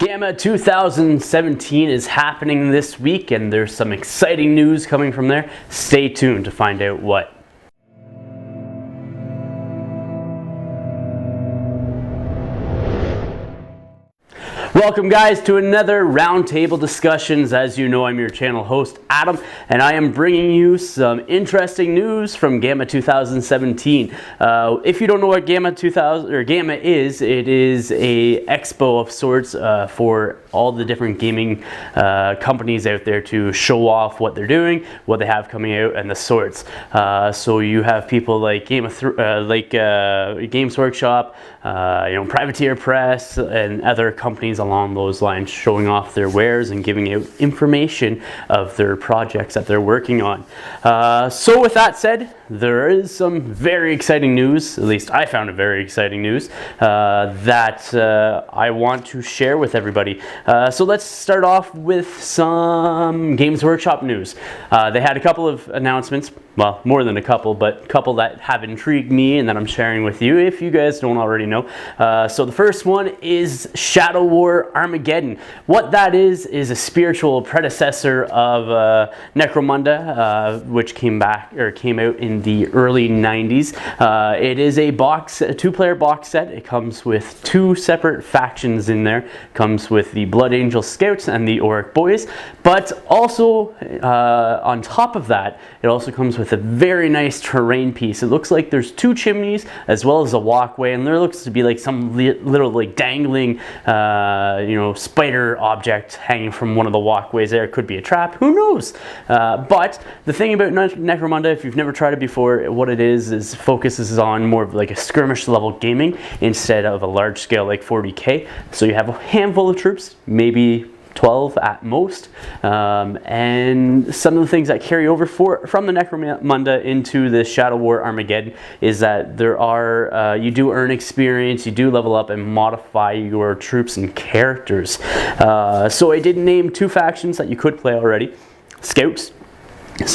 GAMA 2017 is happening this week, and there's some exciting news coming from there. Stay tuned to find out what. Welcome guys to another roundtable discussions. As you know, I'm your channel host Adam, and I am bringing you some interesting news from GAMA 2017. If you don't know what GAMA is, it is a expo of sorts for all the different gaming companies out there to show off what they're doing, what they have coming out, and the sorts. So you have people like Games Workshop, Privateer Press, and other companies along those lines showing off their wares and giving out information of their projects that they're working on. So with that said, there is some very exciting news, at least I found it very exciting news, that I want to share with everybody. So let's start off with some Games Workshop news. They had a couple of announcements, well, more than a couple, but a couple that have intrigued me and that I'm sharing with you if you guys don't already know. So the first one is Shadow War Armageddon. What that is a spiritual predecessor of Necromunda, which came out in the early 90s. It is a two-player box set. It comes with two separate factions in there. It comes with the Blood Angel Scouts and the Orc Boys, but also on top of that, it also comes with a very nice terrain piece. It looks like there's two chimneys as well as a walkway, and there looks to be like some little like dangling spider object hanging from one of the walkways there. It could be a trap, who knows? But the thing about Necromunda, if you've never tried it before, what it is focuses on more of like a skirmish level gaming instead of a large scale like 40k. So you have a handful of troops, maybe 12 at most, and some of the things that carry over from the Necromunda into the Shadow War Armageddon is that there are you do earn experience, you do level up and modify your troops and characters. So I did name two factions that you could play already. Scouts.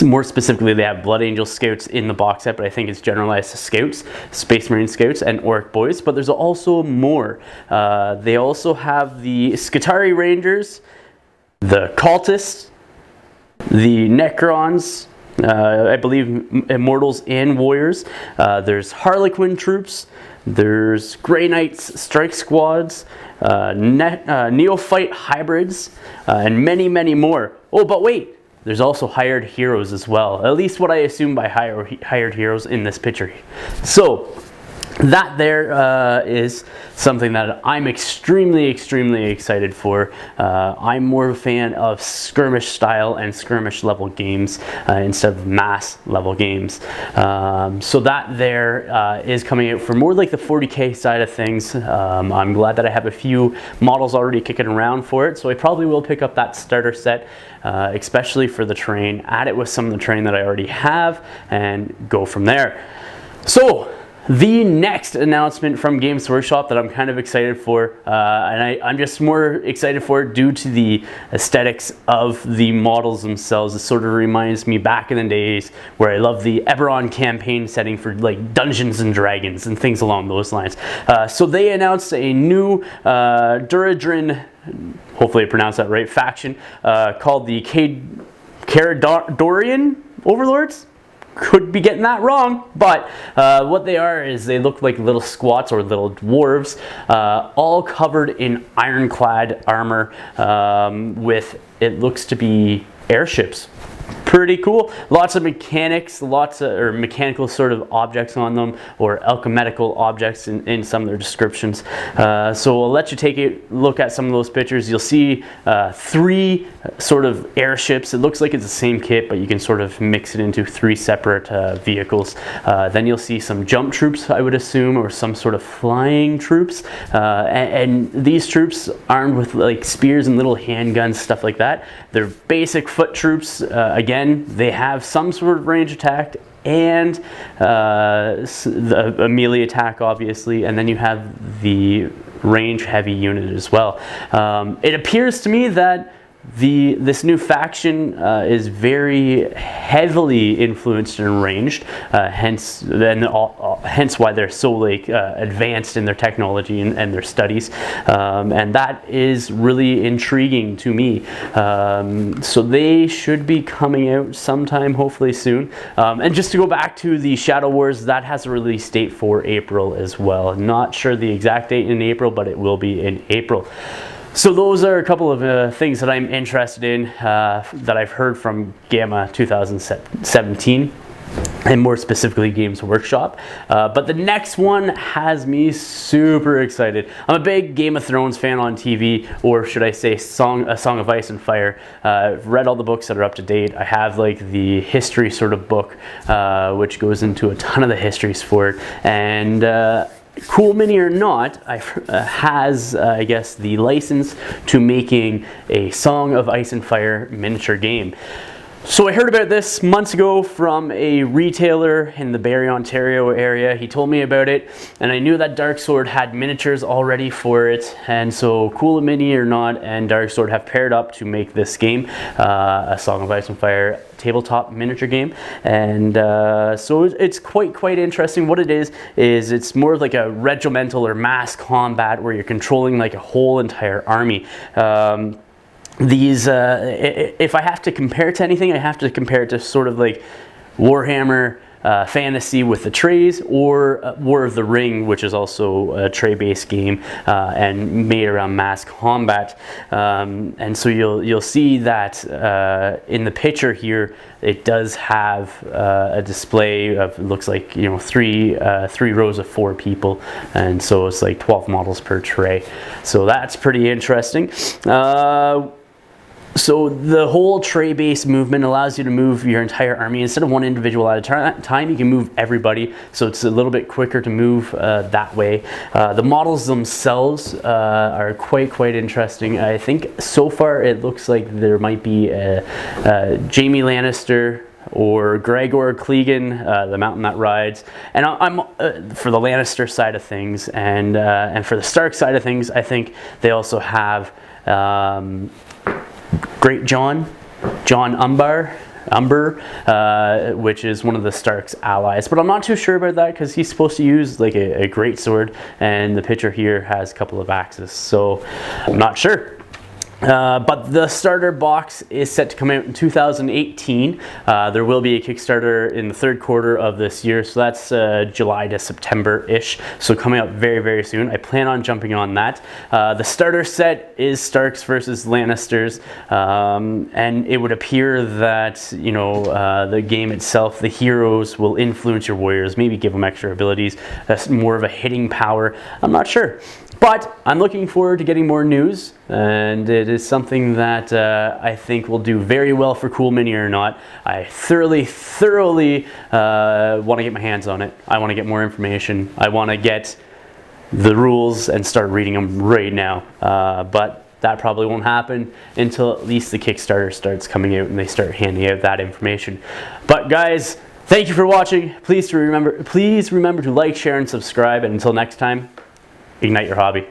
More specifically, they have Blood Angel Scouts in the box set, but I think it's generalized to Scouts, Space Marine Scouts, and Orc Boys, but there's also more. They also have the Skitarii Rangers, the Cultists, the Necrons, I believe Immortals and Warriors. There's Harlequin troops, there's Grey Knights Strike Squads, Neophyte Hybrids, and many, many more. Oh, but wait! There's also hired heroes as well, at least what I assume by hired heroes in this picture. So that there is something that I'm extremely excited for. I'm more of a fan of skirmish style and skirmish level games instead of mass level games. So that there is coming out for more like the 40k side of things. I'm glad that I have a few models already kicking around for it, so I probably will pick up that starter set, especially for the terrain, add it with some of the terrain that I already have, and go from there. So the next announcement from Games Workshop that I'm kind of excited for, and I'm just more excited for it due to the aesthetics of the models themselves. It sort of reminds me back in the days where I loved the Eberron campaign setting for like Dungeons and Dragons and things along those lines. So they announced a new Duradrin, hopefully I pronounced that right, faction called the Kharadron Overlords. Could be getting that wrong, but what they are is they look like little squats or little dwarves, all covered in ironclad armor with, it looks to be airships. Pretty cool. Lots of mechanics, or mechanical sort of objects on them, or alchemical objects in some of their descriptions. So I'll let you take a look at some of those pictures. You'll see three sort of airships. It looks like it's the same kit, but you can sort of mix it into three separate vehicles. Then you'll see some jump troops, I would assume, or some sort of flying troops. And these troops armed with like spears and little handguns, stuff like that. They're basic foot troops. Again, they have some sort of range attack and the melee attack, obviously, and then you have the range heavy unit as well. It appears to me that this new faction is very heavily influenced and arranged, hence why they're so like advanced in their technology and their studies, and that is really intriguing to me. So they should be coming out sometime, hopefully soon. And just to go back to the Shadow Wars, that has a release date for April as well. Not sure the exact date in April, but it will be in April. So those are a couple of things that I'm interested in, that I've heard from GAMA 2017, and more specifically Games Workshop. But the next one has me super excited. I'm a big Game of Thrones fan on TV, or should I say A Song of Ice and Fire. I've read all the books that are up to date. I have like the history sort of book, which goes into a ton of the histories for it. And CoolMiniOrNot has, I guess, the license to making a Song of Ice and Fire miniature game. So I heard about this months ago from a retailer in the Barrie, Ontario area. He told me about it, and I knew that Dark Sword had miniatures already for it, and so CoolMiniOrNot and Dark Sword have paired up to make this game, a Song of Ice and Fire tabletop miniature game. And so it's quite interesting. What it is it's more like a regimental or mass combat where you're controlling like a whole entire army. These, if I have to compare it to anything, I have to compare it to sort of like Warhammer Fantasy with the trays, or War of the Ring, which is also a tray-based game and made around mass combat. And so you'll see that in the picture here, it does have a display of, it looks like, you know, three rows of 4 people, and so it's like 12 models per tray. So that's pretty interesting. So the whole tray-based movement allows you to move your entire army. Instead of one individual at a time, you can move everybody. So it's a little bit quicker to move that way. The models themselves are quite interesting. I think so far it looks like there might be Jaime Lannister or Gregor Clegane, the mountain that rides. And I'm for the Lannister side of things, and for the Stark side of things, I think they also have Great John Umber, which is one of the Stark's allies. But I'm not too sure about that because he's supposed to use like a great sword, and the picture here has a couple of axes, so I'm not sure. But the starter box is set to come out in 2018. There will be a Kickstarter in the 3rd quarter of this year, so that's July to September-ish, so coming up very soon. I plan on jumping on that. The starter set is Starks versus Lannisters, and it would appear that, you know, the game itself, the heroes will influence your warriors, maybe give them extra abilities. That's more of a hitting power. I'm not sure. But I'm looking forward to getting more news, and it is something that I think will do very well for CoolMiniOrNot. I thoroughly want to get my hands on it. I want to get more information. I want to get the rules and start reading them right now. But that probably won't happen until at least the Kickstarter starts coming out and they start handing out that information. But guys, thank you for watching. Please remember to like, share, and subscribe. And until next time, ignite your hobby.